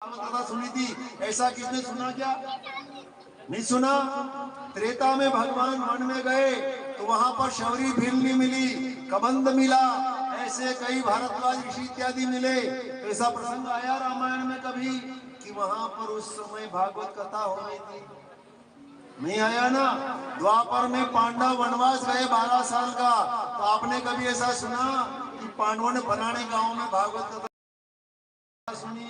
कथा सुनी थी, ऐसा किसने सुना क्या? नहीं सुना। त्रेता में भगवान वन में गए तो वहां पर शबरी भील नहीं मिली, कबंध मिला, ऐसे कई भारद्वाज ऋषि इत्यादि मिले। तो ऐसा प्रसंग आया रामायण में कभी कि वहां पर उस समय भागवत कथा हो रही थी? नहीं आया ना। द्वापर में पांडव वनवास गए 12 साल का, तो आपने कभी ऐसा सुना कि पांडवों ने फलाने गांव में भागवत कथा सुनी?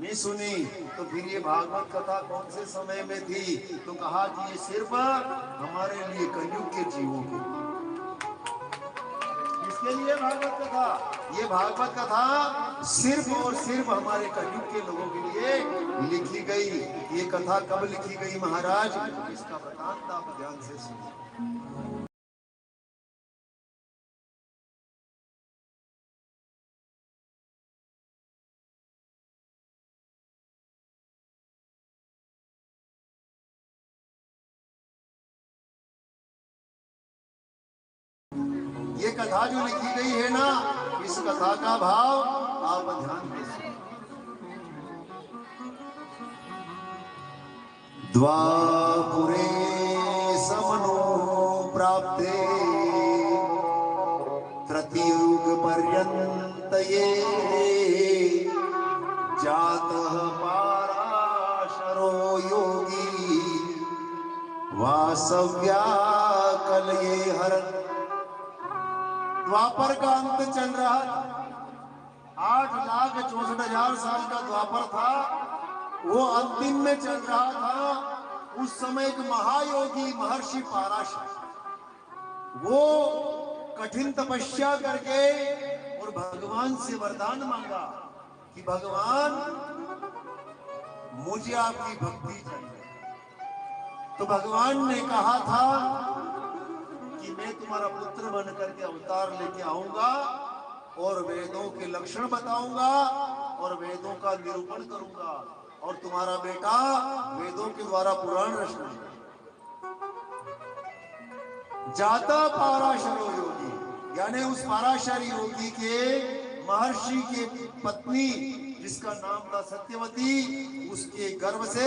नहीं सुनी। तो फिर ये भागवत कथा कौन से समय में थी? तो कहा कि ये सिर्फ हमारे लिए, कलयुग के जीवों के लिए। किसके लिए भागवत कथा? ये भागवत कथा सिर्फ और सिर्फ हमारे कलयुग के लोगों के लिए लिखी गई। ये कथा कब लिखी गई महाराज, इसका वृतांत आप ध्यान से सुनिए। ये कथा जो लिखी गई है ना, इस कथा का भाव आप ध्यान से सुनिए। द्वापुरे समनो प्राप्ते तृतीयुग पर्यन्तये जातः पाराशरो योगी वासव्या कलये हरन्। द्वापर का अंत चल रहा था, 8,64,000 साल का द्वापर था, वो अंतिम में चल रहा था। उस समय एक महायोगी महर्षि पाराशर, वो कठिन तपस्या करके और भगवान से वरदान मांगा कि भगवान मुझे आपकी भक्ति चाहिए। तो भगवान ने कहा था कि मैं तुम्हारा पुत्र बन करके अवतार लेके आऊंगा और वेदों के लक्षण बताऊंगा और वेदों का निरूपण करूंगा, और तुम्हारा बेटा वेदों के द्वारा पुराण रचना। जाता पाराशरो योगी, यानी उस पाराशर योगी के महर्षि के पत्नी जिसका नाम था सत्यवती, उसके गर्भ से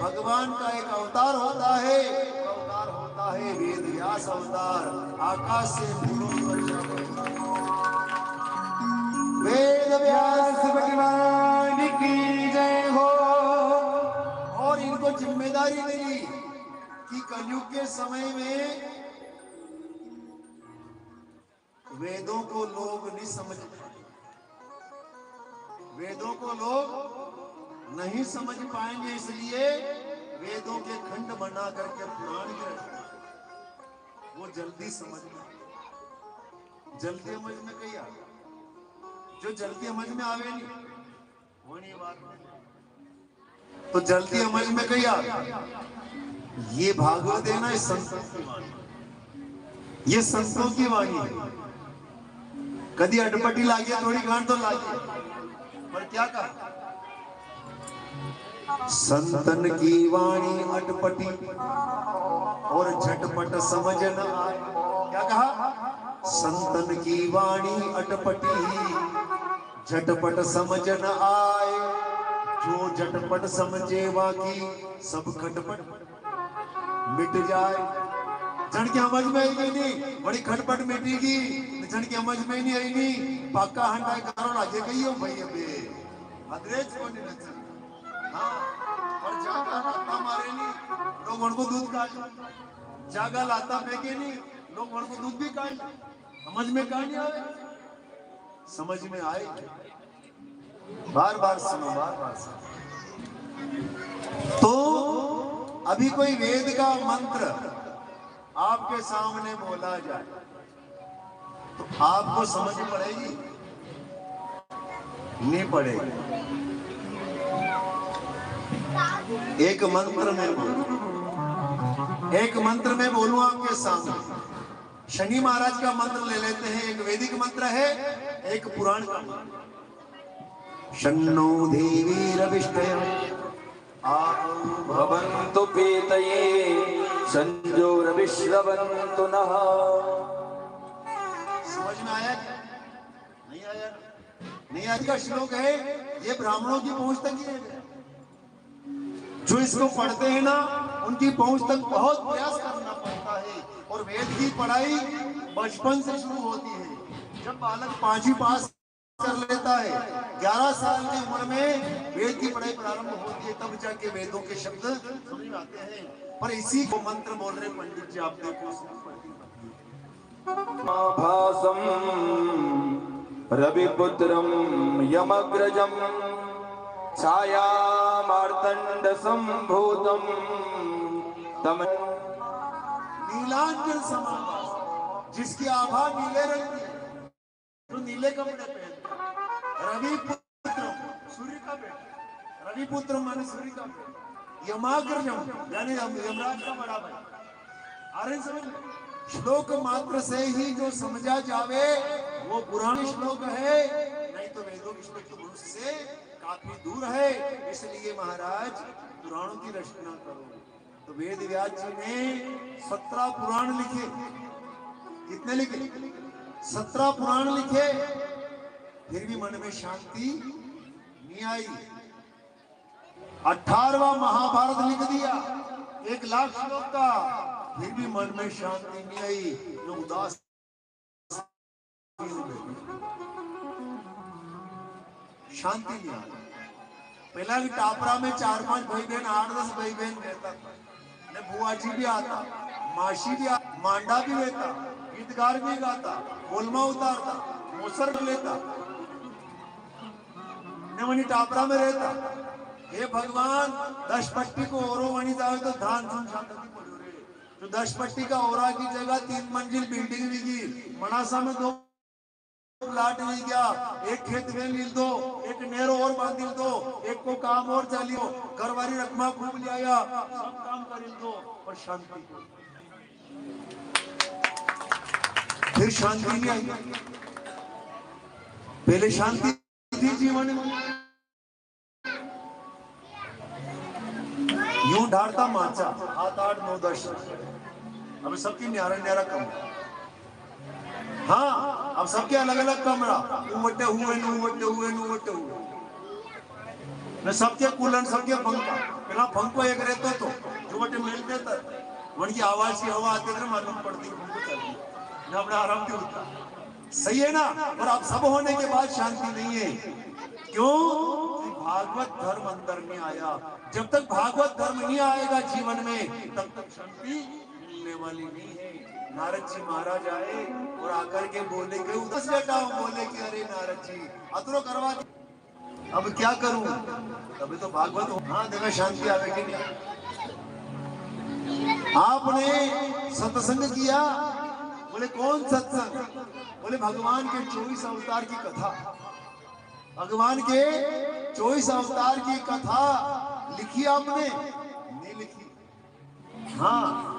भगवान का एक अवतार होता है। अवतार होता है वेद व्यास अवतार, आकाश से वेद व्यास भगवान की जय हो। और इनको जिम्मेदारी मिली कि कलयुग के समय में वेदों को लोग नहीं समझ पाएंगे, वेदों को लोग नहीं समझ पाएंगे, इसलिए वेदों के खंड बना करके पुराण के रखना, वो जल्दी समझ में, जल्दी समझ में कहीं आ, जो जल्दी समझ में आवे नहीं वो नहीं बात नहीं। तो जल्दी समझ में कहीं आ, ये भागवत है ना, संतों की वाणी, ये संतों की वाणी है। कभी अटपटी लागे थोड़ी गांठ तो लागे, पर क्या कहा? संतन की वाणी अटपटी और झटपट समझ न आए। क्या कहा? संतन की वाणी अटपटी झटपट समझ न आए, जो झटपट समझे वाकी सब खटपट मिट जाए। जन की समझ में आएगी नहीं, बड़ी खटपट मिटेगी, जन की समझ में नहीं आएगी। पाका हंडा करो लागे कही हो भाई, अबे अदरेज को नहीं नचल। हाँ, और जागा लाता मारे नहीं, लोग उनको दूध काट, जागा लाता फेंके नहीं, लोग उनको दूध भी काट। समझ में कहा नहीं आए? समझ में आए, बार बार सुनो, बार बार सुनो। तो अभी कोई वेद का मंत्र आपके सामने बोला जाए तो आपको समझ पड़ेगी? नहीं पड़ेगी। एक मंत्र में बोलूं, एक मंत्र में बोलूं आपके सामने। शनि महाराज का मंत्र ले लेते हैं, एक वैदिक मंत्र है, एक पुराण का मंत्र। शन्नो देवी रविष्टयः भवन्तु पीतये संजोरविश्रवन्तु नः। समझ में आया? नहीं आया? नहीं आज का श्लोक है, ये ब्राह्मणों की पहुंच तक ही है। जो इसको पढ़ते हैं ना, उनकी पहुंच तक बहुत प्रयास करना पड़ता है। और वेद की पढ़ाई बचपन से शुरू होती है। जब बालक 5वीं पास कर लेता है, 11 साल की उम्र में वेद की पढ़ाई प्रारंभ होती है, तब जाके वेदों के शब्द समझ में आते हैं। पर इसी को मंत्र बोल रहे पंडित जी, आप देखो भासम रविपुत्रम यमग्रजम छाया मार्तंड संभूतम तम नीलांजन समान, जिसकी आभा नीले रंग की, जो नीले कपड़े पहनते। रविपुत्र, सूर्य का बेटा। रविपुत्र माने सूर्य का बेटा। यमाग्रजम यानी यमराज का बड़ा भाई। आर्य समझ, श्लोक मात्र से ही जो समझा जावे वो पुराने श्लोक है, नहीं तो वेदों के श्लोक तो मनुष्य से काफी दूर है। इसलिए महाराज पुराणों की रचना करो। तो वेद व्यास जी ने 17 पुराण लिखे। कितने लिखे? 17 पुराण लिखे, फिर भी मन में शांति नहीं आई। 18वां महाभारत लिख दिया, 1 लाख श्लोक का, फिर भी मन में शांति नहीं आई। जो उदास शांति नहीं आई। पहला भी टापरा में 4-5 भाई बहन, 8-10 भाई बहन रहता था। ने बुआ जी भी आता, मासी भी आता, मांडा भी लेता, गीतगार भी गाता, गोलमा उतारता, मोसर लेता, ने वही टापरा में रहता। हे भगवान, 10 पट्टी को ओरो वनी जावे तो धान धूम शांति पड़ो रे। तो 10 पट्टी का ओरा की जगह 3 मंजिल बिल्डिंग लिखी। मनासा में 2 प्लाट मिल गया, 1 खेत में मिल दो, 1 नेर और बांधिल दो, 1 को काम और चालियो, घरवारी रकमा खूब ले आया, सब काम करिल दो, और शांति। फिर शांति नहीं आई। पहले शांति थी जीवन में, यूं ढाड़ता माचा 7, 8, 9, 10। अब सबकी न्यारा न्यारा कम। हाँ, अब सबके अलग अलग कमरा, उवटे हुए न सबके कूलर, सबके पंखा। पहला पंखो एक रहता तो जो बटे मिल देता, वन की आवाज की हवा आती है, मालूम पड़ती पंखो चलती न, अपना आराम क्यों होता। सही है ना? और अब सब होने के बाद शांति नहीं है। क्यों? भागवत धर्म अंदर नहीं आया। जब तक भागवत धर्म नहीं आएगा जीवन में, तब तक शांति मिलने वाली नहीं है। नारद जी महाराज आए और आकर के बोले कि उधर बैठा हूं, बोले कि अरे नारद जी अतरो करवा दी, अब क्या करूं? तभी तो भागवत हो। हाँ, देखा शांति आवेगी नहीं। आपने सत्संग किया? बोले कौन सत्संग? बोले भगवान के 24 अवतार की कथा। भगवान के 24 अवतार की कथा लिखी आपने? नहीं लिखी। हाँ,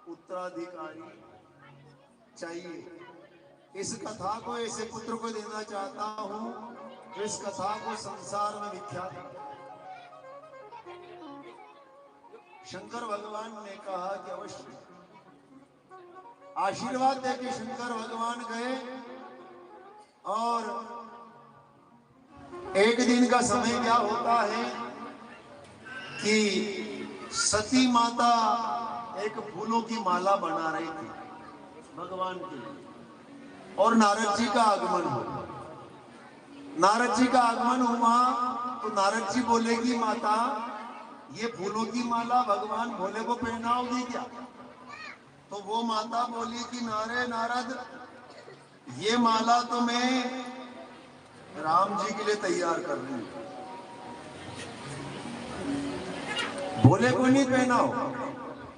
उत्तराधिकारी चाहिए। इस कथा को ऐसे पुत्र को देना चाहता हूं जो इस कथा को संसार में विख्यात। शंकर भगवान ने कहा कि अवश्य। आशीर्वाद देके शंकर भगवान गए और एक दिन का समय क्या होता है कि सती माता एक फूलों की माला बना रही थी भगवान की, और नारद जी का आगमन हुआ। नारद जी का आगमन हुआ तो नारद जी बोले कि माता, ये फूलों की माला भगवान भोले को पहनाओगी क्या? तो वो माता बोली कि नारे नारद, ये माला तो मैं राम जी के लिए तैयार कर रही हूं, भोले को नहीं पहनाओ।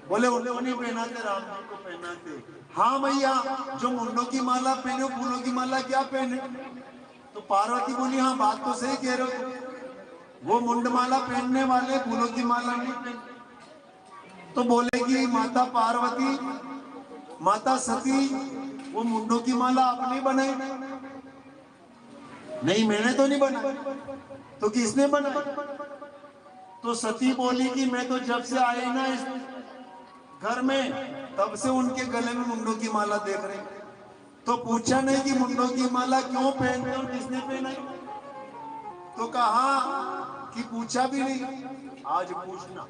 बोले उन्हें नहीं पहनाते, राम जी को पहनाते। हाँ भैया, जो मुंडों की माला पहने, फूलों की माला क्या पहने? तो पार्वती बोली, हाँ बात तो सही कह रहे हो, वो मुंड माला पहनने वाले फूलों की माला नहीं पहने। तो बोलेगी माता पार्वती, माता सती, वो मुंडों की माला आपने बनाई? नहीं, मैंने तो नहीं बनाई। तो किसने बनाई? तो सती बोली कि मैं तो जब से आई ना इस घर में, तब से उनके गले में मुंडों की माला देख रही। तो पूछा नहीं कि मुंडों की माला क्यों पहनते और किसने पहनाई? तो कहा कि पूछा भी नहीं, आज पूछना।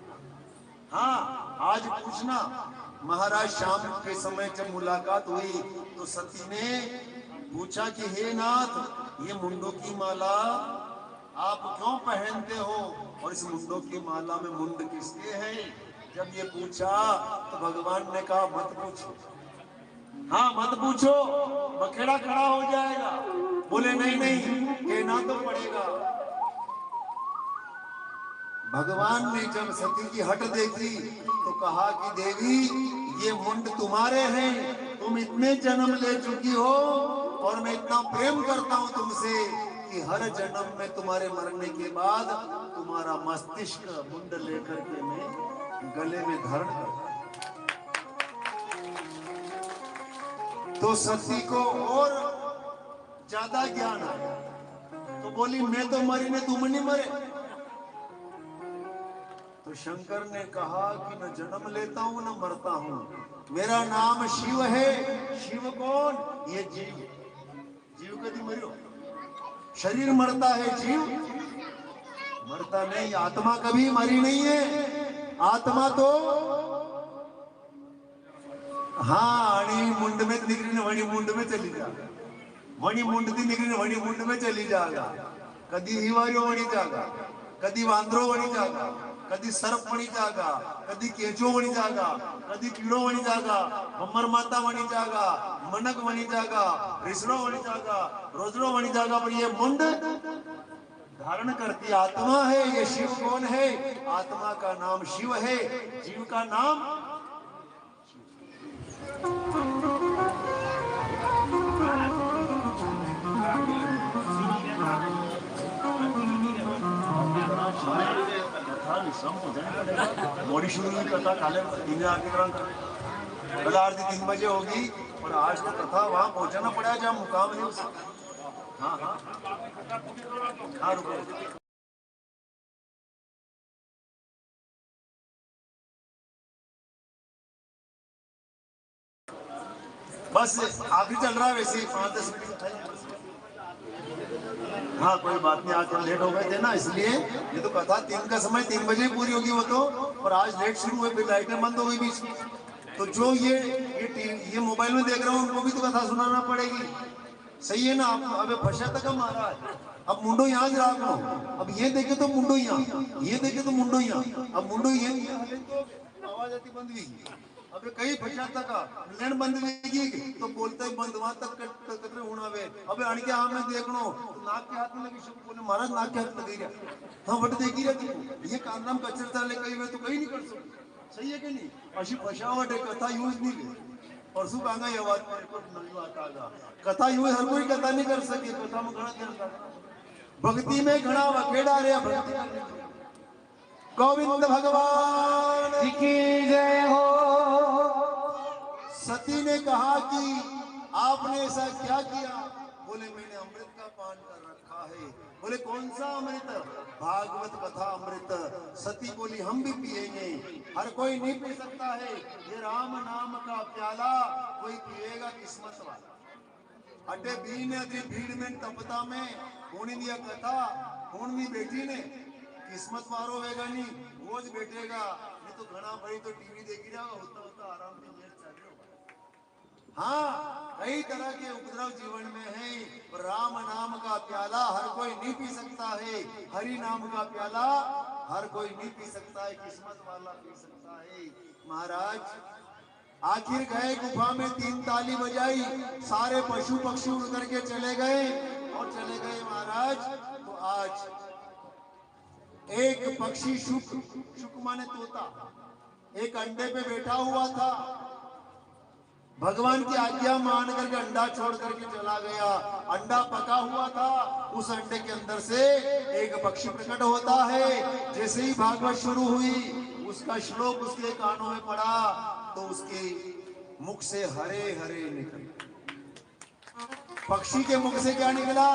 हाँ, आज पूछना। महाराज शाम के समय जब मुलाकात हुई तो सती ने पूछा कि हे नाथ, ये मुंडों की माला आप क्यों पहनते हो, और इस मुंडों की माला में मुंड किसके हैं? जब ये पूछा तो भगवान ने कहा मत पूछो। हाँ मत पूछो, बखेड़ा खड़ा हो जाएगा। बोले नहीं नहीं, कहना तो पड़ेगा। भगवान ने जब सती की हट देखी तो कहा कि देवी, ये मुंड तुम्हारे हैं, तुम इतने जन्म ले चुकी हो और मैं इतना प्रेम करता हूं तुमसे कि हर जन्म में तुम्हारे मरने के बाद तुम्हारा मस्तिष्क मुंड लेकर के मैं गले में धारण करता। तो सती को और ज्यादा ज्ञान आया। तो बोली मैं तो मरी नहीं, तुम नहीं मरे। तो शंकर ने कहा कि न जन्म लेता हूं न मरता हूं, मेरा नाम शिव है। शिव कौन? ये जीव। जीव कभी मरो? शरीर मरता है, जीव मरता नहीं। आत्मा कभी मरी नहीं है। आत्मा तो हाँ, आणि मुंड में निकली वणी मुंड में चली जाएगा, वणी मुंड थी निकली वणी मुंड में चली जाएगा। कदी हिवारियो वणी जागा, कदी वांद्रो वणी जागा, कदी सर्प वणी जागा, कदी केचो वणी जागा, कदी कीड़ो वणी जागा, मम्मर माता वणी जागा, मनक वणी जागा, रिसड़ो वणी जागा, रोजड़ो वणी जागा। पर ये मुंड धारण करती आत्मा है। ये शिव कौन है? आत्मा का नाम शिव है, जीव का नाम। मोड़ी शुरू हुई कथा, काले 3 आरती कल आरती 3 बजे होगी और आज तो कथा वहां पहुंचाना पड़ा जहाँ मुकाम है उसका। हाँ हाँ हाँ, रुको। बस आखिरी चल रहा है वैसे ही 5-10 मिनट। हाँ कोई बात नहीं, आज थोड़ा लेट हो गए थे ना, इसलिए। ये तो कथा 3 का समय 3 बजे पूरी होगी वो तो, और आज लेट शुरू हुए, फिर लाइटें बंद हो गई बीच में। तो जो ये मोबाइल में देख रहे हो उनको भी तो कथा सुनाना पड़ेगी। सही है ना? आप अबे फंसा तक महाराज, अब मुंडो यहाँ से राख लो। अब ये देखे तो मुंडो यहाँ, ये देखे तो मुंडो यहाँ। अब मुंडो ये तो आवाज आती बंद हुई। अबे कहीं फंसा तक लेन बंद हुई तो बोलते बंद वहां तक कटरे उड़ावे। अबे अणके हाँ में देखनो तो नाक के हाथ में लगी शब्द बोले महाराज नाक के हाथ लगी रहा। हाँ वट देखी रहती ये कांदाम कचर चाले कहीं वे तो कहीं नहीं कर सकते। सही है कि नहीं? अशी फसावट है, कथा यूज नहीं की। परसों कहना ये बात मेरे को नहीं आता था। कथा यूज हर कोई कथा नहीं कर सके। कथा में घना देर लगा, भक्ति में घना वखेड़ा रे भक्ति। गोविंद भगवान की जय हो। सती ने कहा कि आपने ऐसा क्या किया? बोले मैंने अमृत का पान कर रखा है। बोले कौन सा अमृत? भागवत कथा अमृत। सती बोली हम भी पिएंगे। हर कोई नहीं पी सकता है ये राम नाम का प्याला, कोई पिएगा किस्मत वाला। अटे बी ने अति भीड़ में तपता में होनी दिया कथा होन भी बेटी ने किस्मत वारो होगा नहीं, रोज बैठेगा नहीं तो घना भाई तो टीवी देखी जाएगा, होता होता आराम से नेट चल रहा होगा। हाँ, कई तरह के उपद्रव जीवन में है, पर राम नाम का प्याला हर कोई नहीं पी सकता है। हरि नाम का प्याला हर कोई नहीं पी सकता है, किस्मत वाला पी सकता है। महाराज आखिर गए गुफा में 3 ताली बजाई, सारे पशु पक्षी उड़ करके चले गए और चले गए महाराज। तो आज एक पक्षी शुक, शुक माने तोता, एक अंडे पे बैठा हुआ था। भगवान की आज्ञा मान करके अंडा छोड़ करके चला गया। अंडा पका हुआ था, उस अंडे के अंदर से एक पक्षी प्रकट होता है। जैसे ही भागवत शुरू हुई, उसका श्लोक उसके कानों में पड़ा तो उसके मुख से हरे हरे निकल। पक्षी के मुख से क्या निकला?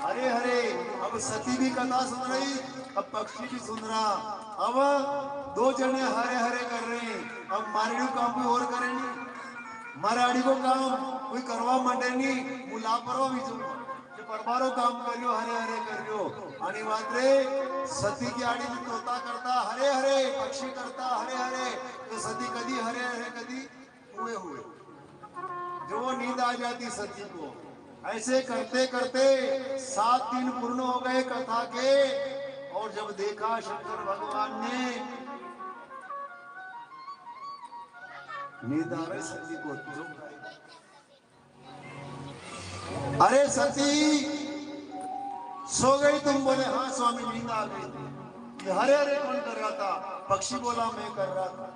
हरे हरे। अब सती भी कथा सुन रही, अब पक्षी भी सुन रहा। अब दो जने हरे हरे कर रहे हैं। अब मारड़ी काम कोई और करे नहीं, माराड़ी को काम कोई करवा मांडे नहीं, मुलापरो भी जो परबारो काम करियो, हरे हरे करियो। आणि मात्रे सती की आड़ी में तोता करता हरे हरे, पक्षी करता हरे हरे, तो सती कदी हरे हरे कदी हुए हुए, जो नींद आ जाती सती को। ऐसे करते करते 7 दिन पूर्ण हो गए कथा के। और जब देखा शंकर भगवान ने, नींद आ रही सती को, अरे सती सो गई तुम? बोले हाँ स्वामी नींद आ गई। ये हरे हरे कौन कर रहा था? पक्षी बोला मैं कर रहा था।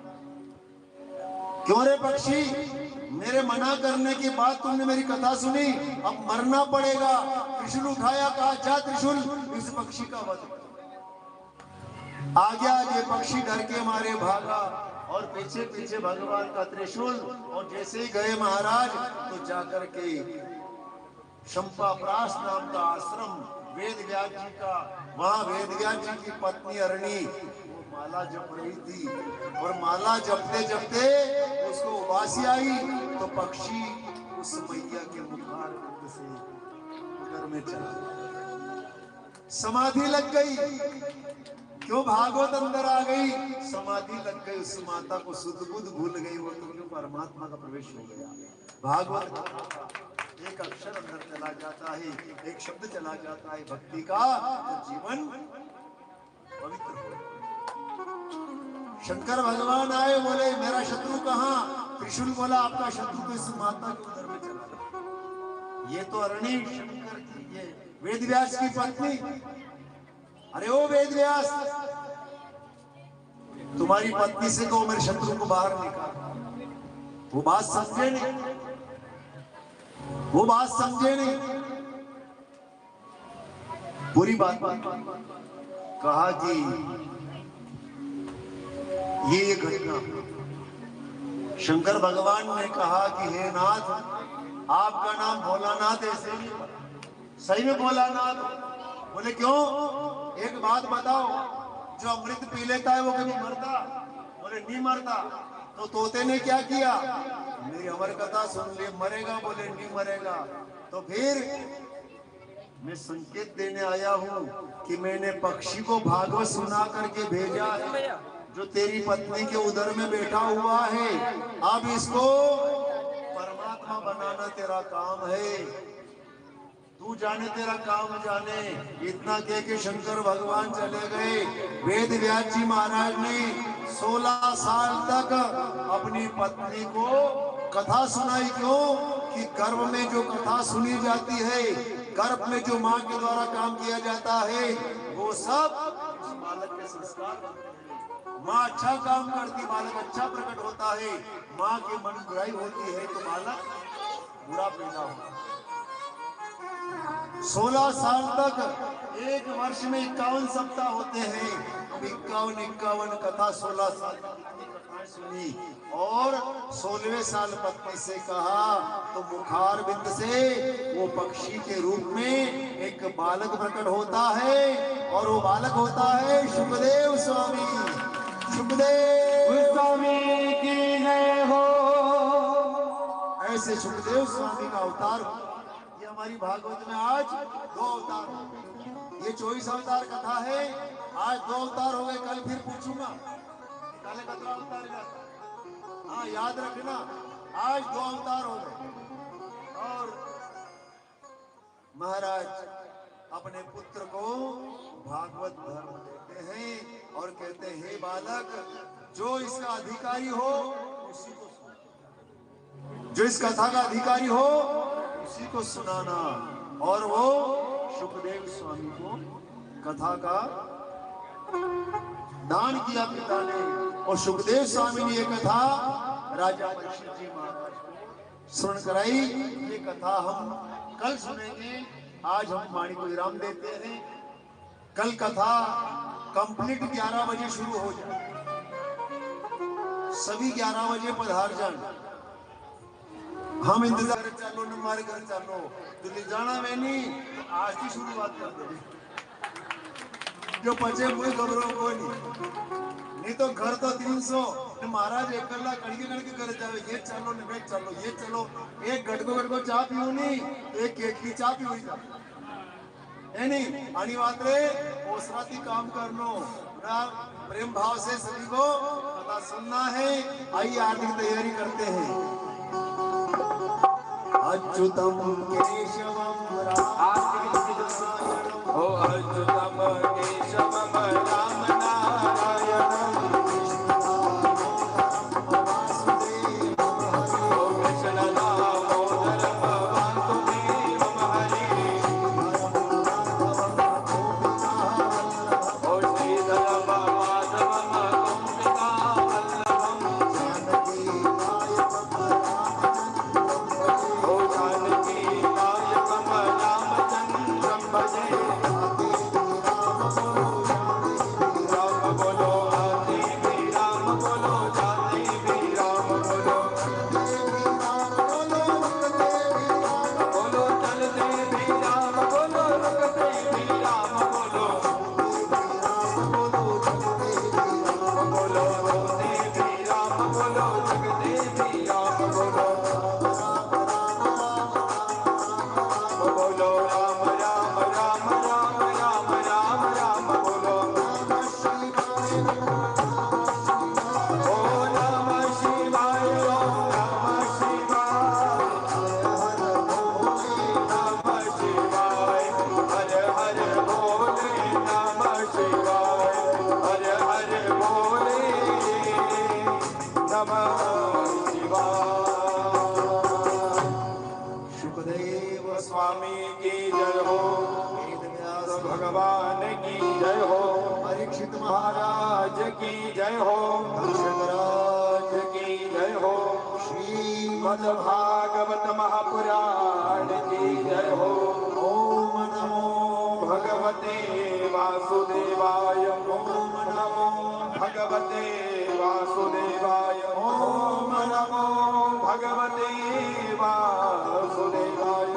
क्यों रे पक्षी, मेरे मना करने के बाद तुमने मेरी कथा सुनी, अब मरना पड़ेगा। त्रिशूल उठाया, कहा जा त्रिशूल इस पक्षी का वध। आगे आगे पक्षी डर के मारे भागा और पीछे पीछे भगवान का त्रिशूल। और जैसे ही गए महाराज तो जाकर के शंपाप्रास नाम का आश्रम वेद व्यास जी का, वहां वेद व्यास जी की पत्नी अरणी वो माला जप रही थी। और माला जपते जपते उसको उबासी आई तो पक्षी उस मैया के मुखार बिंद से उधर में चला गया। समाधि लग गई। क्यों? भागवत अंदर आ गई, समाधि लग गई। उस माता को सुध बुध भूल गई, वो तो परमात्मा का प्रवेश हो गया। भागवत एक अक्षर अंदर चला जाता है, एक शब्द चला जाता है भक्ति का, तो जीवन पवित्र हो। शंकर भगवान आए, बोले मेरा शत्रु कहाँ? त्रिशूल बोला आपका शत्रु तो इस माता के उधर में चला गया। ये तो अरणी शंकर की, ये वेद व्यास की पत्नी। अरे ओ वेद व्यास, तुम्हारी पत्नी से कहो मेरे शत्रु को बाहर निकाल। वो बात समझे नहीं, वो बात समझे नहीं, पूरी बात कहा कि ये घटना। शंकर भगवान ने कहा कि हे नाथ, आपका नाम भोलानाथ ऐसे नहीं, सही में भोलानाथ? बोले क्यों? एक बात बताओ, जो अमृत पी लेता है वो कभी मरता? बोले नहीं मरता। तो तोते ने क्या किया? मेरी अमर कथा सुन ली, मरेगा? बोले नहीं मरेगा। तो फिर मैं संकेत देने आया हूं कि मैंने पक्षी को भागवत सुना करके भेजा है, जो तेरी पत्नी के उदर में बैठा हुआ है। अब इसको परमात्मा बनाना तेरा काम है, तू जाने तेरा काम जाने। इतना कह के शंकर भगवान चले गए। वेद व्यास जी महाराज ने 16 साल तक अपनी पत्नी को कथा सुनाई। क्यों? कि गर्भ में जो कथा सुनी जाती है, गर्भ में जो माँ के द्वारा काम किया जाता है, वो सब उस बालक के संस्कार बनते हैं। माँ अच्छा काम करती, बालक अच्छा प्रकट होता है। माँ के मन बुराई होती है तो बालक बुरा पैदा होता है। 16 साल तक, एक वर्ष में 51 सप्ताह होते हैं। 51 कथा 16 साल कथाएं सुनी। और 16वें साल पत्नी से कहा तो मुखार बिंद से वो पक्षी के रूप में एक बालक प्रकट होता है। और वो बालक होता है सुखदेव स्वामी। सुखदेव स्वामी की जय हो। ऐसे सुखदेव स्वामी का अवतार हमारी भागवत में आज 2 अवतार। ये 24 अवतार कथा है, आज 2 अवतार हो गए। कल फिर पूछूंगा काले कतरा अवतार जाता। हाँ याद रखना, आज 2 अवतार हो गए। और महाराज अपने पुत्र को भागवत धर्म देते हैं और कहते हैं हे बालक, जो इसका अधिकारी हो उसी को सुना, जो इस कथा का अधिकारी हो उसी को सुनाना। और वो सुखदेव स्वामी को कथा का दान किया पिता ने। और सुखदेव स्वामी ने ये कथा राजा परीक्षित जी महाराज को सुन कराई ये कथा हम कल सुनेंगे। आज हम वाणी को विराम देते हैं। कल कथा कंप्लीट 11 बजे शुरू हो जाए। सभी 11 बजे पधार जाना। हम इंतजार चालो न हमारे घर चालो दिल्ली जाना में नहीं तो आज की शुरुआत कर दो। जो बचे मुझे खबरों को नहीं तो घर तो 300 महाराज एक कला कड़के कड़के कर जावे। ये चलो न वे चलो ये चलो एक गटको चाह पीऊ नहीं एक केक की चाह पीऊ है नहीं आनी बात रे ओसराती काम करनो ना प्रेम भाव से सभी को कथा सुनना है। आइए आरती की तैयारी करते हैं। अच्युतम केशवम राम ओ अच्युतम केशवम राम नारायणम ओ कृष्ण दामोदरम वासुदेवम हरे ओ श्रीधरम माधवम कुंभिका वल्लभम ओ जानकी नायकम रामचंद्रम भजे। राम बोलो आते भी राम बोलो जाते भी राम बोलो बोलो चलते भी राम बोलो रुकते भी राम बोलो बोलो रोते भी राम बोलो जगते भी राम बोलो बोलो राम राम राम राम राम राम राम बोलो ओ नमः शिवाय ओम नमः शिवाय नमः शिवाय हर हर बोले नमः शिवाय हर हर बोले नमः शिवाय। शुकदेव स्वामी की जय हो भगवान की जय हो परीक्षित महाराज की जय हो महाराज की जय हो श्रीमद भागवत महापुराण की जय हो ओम नमो भगवते वासुदेवाय ओम नमो भगवते वासुदेवाय ओम नमो भगवते वासुदेवाय।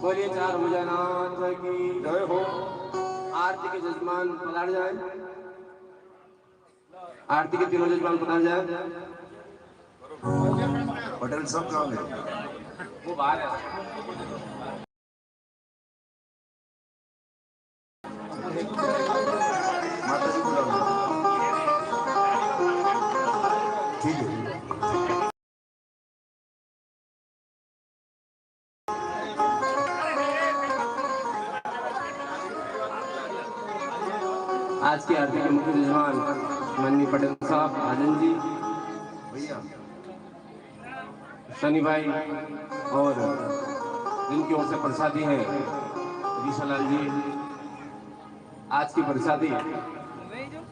बोलिए चार भुजनाथ की जय हो आरती के जजमान पधार जाए। आरती के तीनों जजमान पधार जाए। पटेल सब कहाँ गए? वो बाहर है। माता जी बुलाओ। ठीक है आज की आरती के मुख्य जजमान माननीय पटेल साहब आनंद जी भैया शनि भाई और जिनकी ओर से प्रसादी है ऋषालाल जी। आज की प्रसादी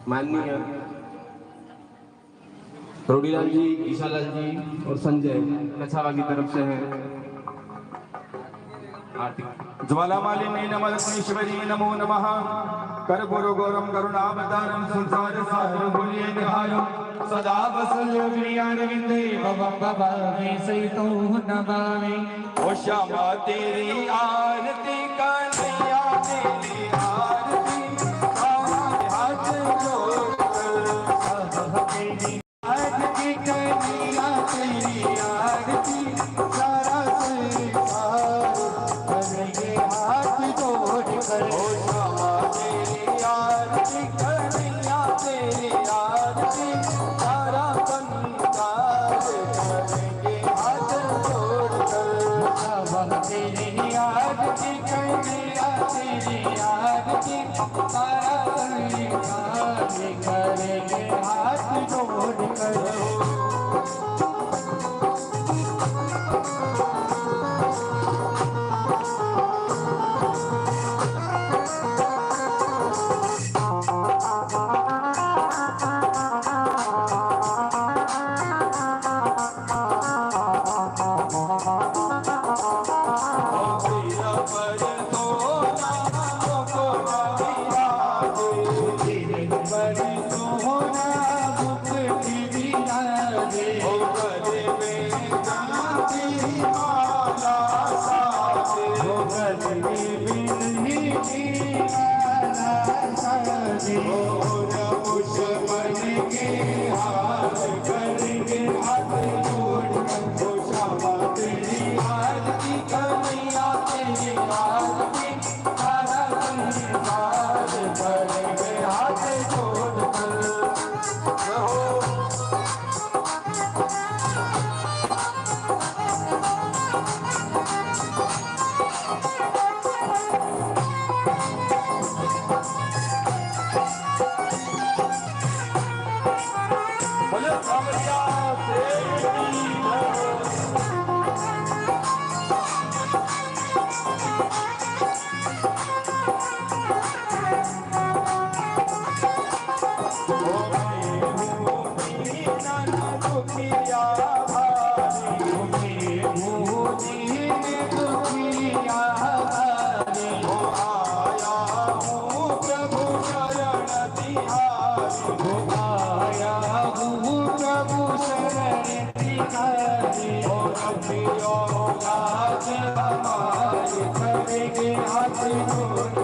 माननीय रोडीलाल जी ईशालाल जी और संजय कछावा की तरफ से है। आरती ज्वालामालिनी नमः नमो नमः कर्पूर गौरम करुणावतारम संसार सागर बोलिए निहारो सदा वसल्यो प्रियारविंदे भवं भवामि सहितो नमामि। ओ श्यामा तेरी आरती कन्हैया तेरी आरती हाथ जोड़कर तेरी आरती कन्हैया तेरी आरती सारा संसार करेंगे हाथ जोड़कर। ओ श्यामा तेरी आरती कन्हैया तेरी आरती सारा संसार करेंगे हाथ जोड़कर। वह तेरी आरती कन्हैया तेरी आरती सारा संसार करेंगे हाथ जोड़कर।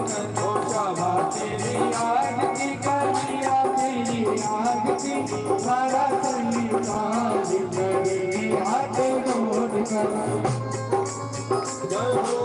करो शोभा तेरी आरती करिया तेरी आरती सारा संसार करेंगे हाथ जोड़ कर जय हो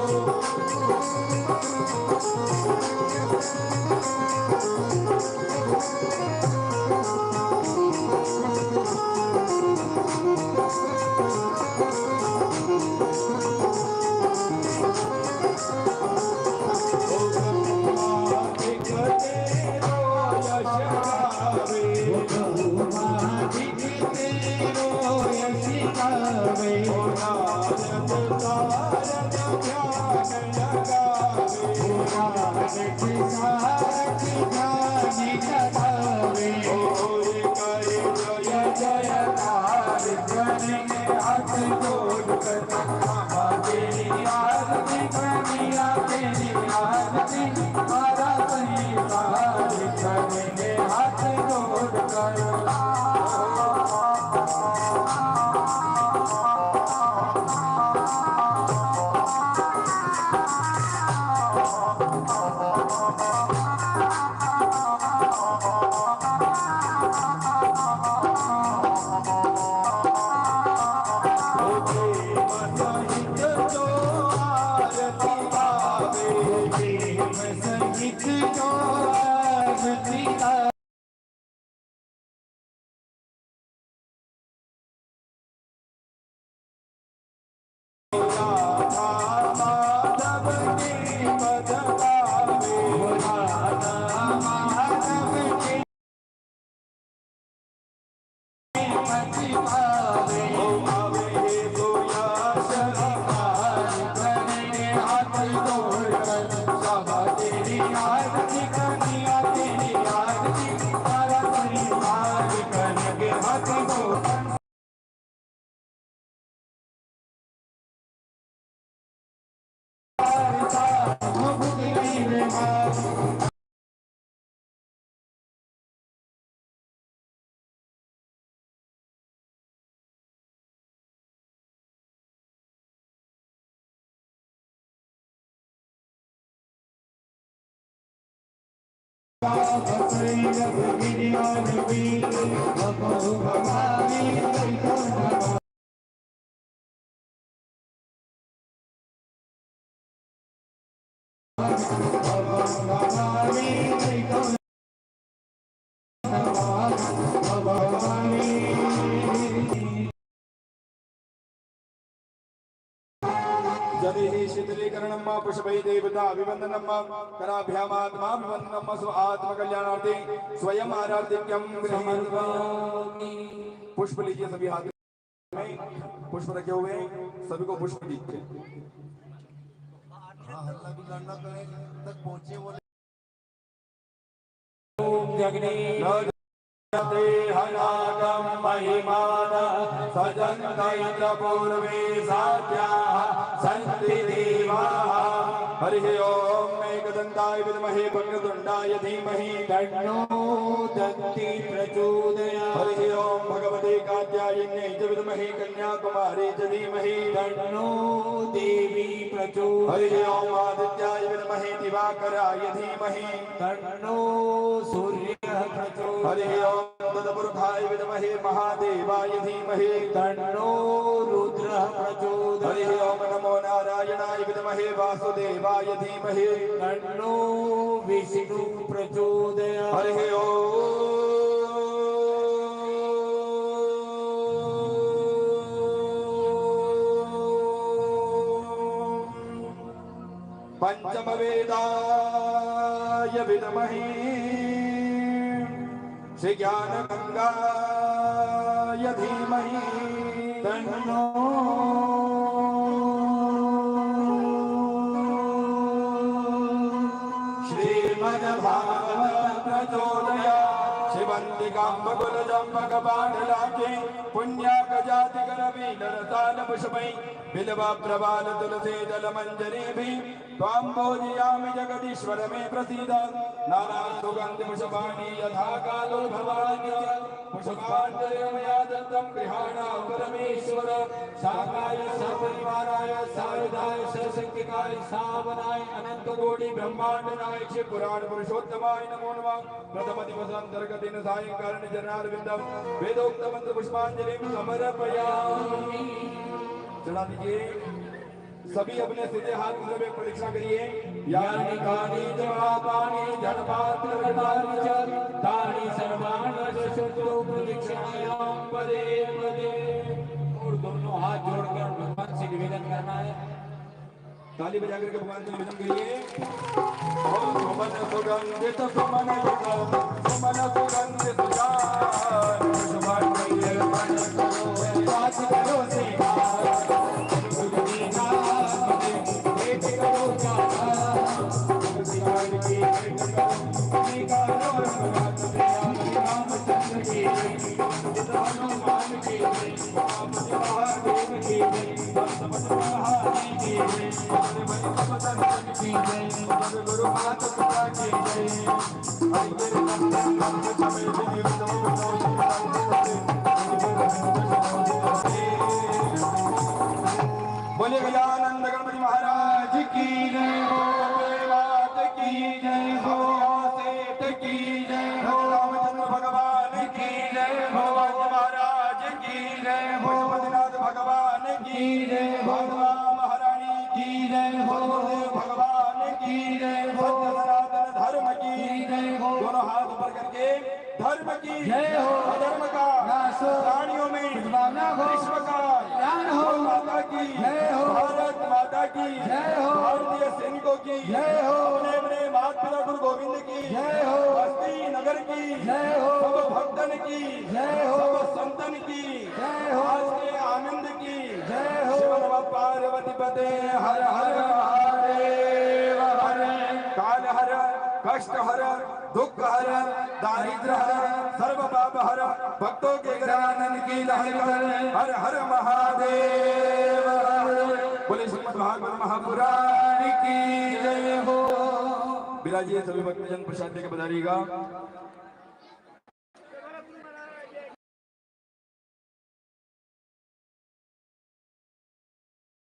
जदि शीतलीकरणम पुष्पै देवता अभिवंदनम कराभ्यामात्माभिवंदनम स्व आत्मकल्याणार्थे स्वयं आराध्यम गृहीत्वामि। पुष्प लीजिए सभी हाथ में, पुष्प रखे हुए सभी को पुष्प दीजिए। हाँ, हल्ला बिगाड़ना करें तक पहुंचे वो देहनागम महिमान सजन्त पूर्वे साध्याः सन्ति देवाः। हरिः ओम एकदन्ताय विद्महे वक्रतुण्डाय धीमहि तन्नो दन्ति प्रचोदयात्। हरिः ओम भगवते कात्यायन्यै च विद्महे कन्याकुमारी च धीमहि तन्नो देवी प्रचोदयात्। हरिः ओम आदित्याय विद्महे दिवाकराय धीमहि तन्नो सूर्यः प्रचोदयात्। हरिः ओम तदपुरुषाय विद्महे महादेवाय धीमहि तन्नो रुद्रः प्रचोदयात्। हरिः ओम नमो नारायणाय विद्महे वासुदेवाय धीमहि तन्नो विष्णु प्रचोदयात्। हरिः ओम पंचम वेदाय विद्महे श्री ज्ञान गंगाय धीमहि तन्नो श्रीमद्भागवत प्रचोदयात्। शिवन्तिकाम्बकुलजम्बकपाटलाके पुण्याकजातिकरवीलरताल पुष्पै बिल्व प्रवाल तुलसी दल मंजरीभिः त्वां पूजयामि जगदीश्वर मे प्रसीद नाना सुगन्धि पुष्पाणि यथा कालो भवानि पुष्पाञ्जलिं मया दत्तं गृहाणा परमेश्वर साकाय सपरिवाराय सायुधाय सशक्तिकाय सावनाय अनंत कोटि ब्रह्मांड नायक पुराण पुरुषोत्तमाय नमो नमः प्रथम दिवस अंतर्गतेन सायंकालेन जनार्विन्दं वेदोक्त मंत्र पुष्पांजलिं समर्पयामि। चढ़ा दीजिए सभी अपने सीधे हाथ में परीक्षा करिए। यानि कानि जवापानि जनपात्रकटानि च तानि सर्वाणि शुद्धो प्रदक्षिणायां पदे पदे। और दोनों हाथ जोड़कर भगवान से निवेदन करना है। ताली बजा करके भगवान से निवेदन करिए। ओम सुमन सुगंधित सुमन सुमन सुगंधित जान सुमन प्रिय मन करो पास करो से गुरु माता पिता की बोले गजानंद गणपति महाराज की जय हो, मात की जय हो, सेठ की जय हो, रामचंद्र भगवान की जय हो, महाराज की जय हो, पशुपतिनाथ भगवान की जय हो, महारानी की जय हो, भगवान की जय हो, सनातन धर्म की जय हो। दोनों हाथ ऊपर करके धर्म की जय हो, अधर्म का प्राणियों में विश्व का हो, माता की जय हो, भारत माता की जय हो, भारतीय सैनिकों की जय हो, अपने अपने माता पिता गुरु गोविंद की जय हो, बस्ती नगर की जय हो, सब भक्तन की जय हो, सब संतन की जय हो, आज के आनंद की जय हो। शिव नमः पार्वती पते हर हर महादेव हर काल हर कष्ट हर दुख हर दारिद्र हर सर्व पाप हर भक्तों के गजानन की लहर हर हर महादेव। बोले श्रीमद् भागवत महापुराण की जय हो। बिराजिए सभी भक्तजन प्रसाद लेकर बधाइएगा।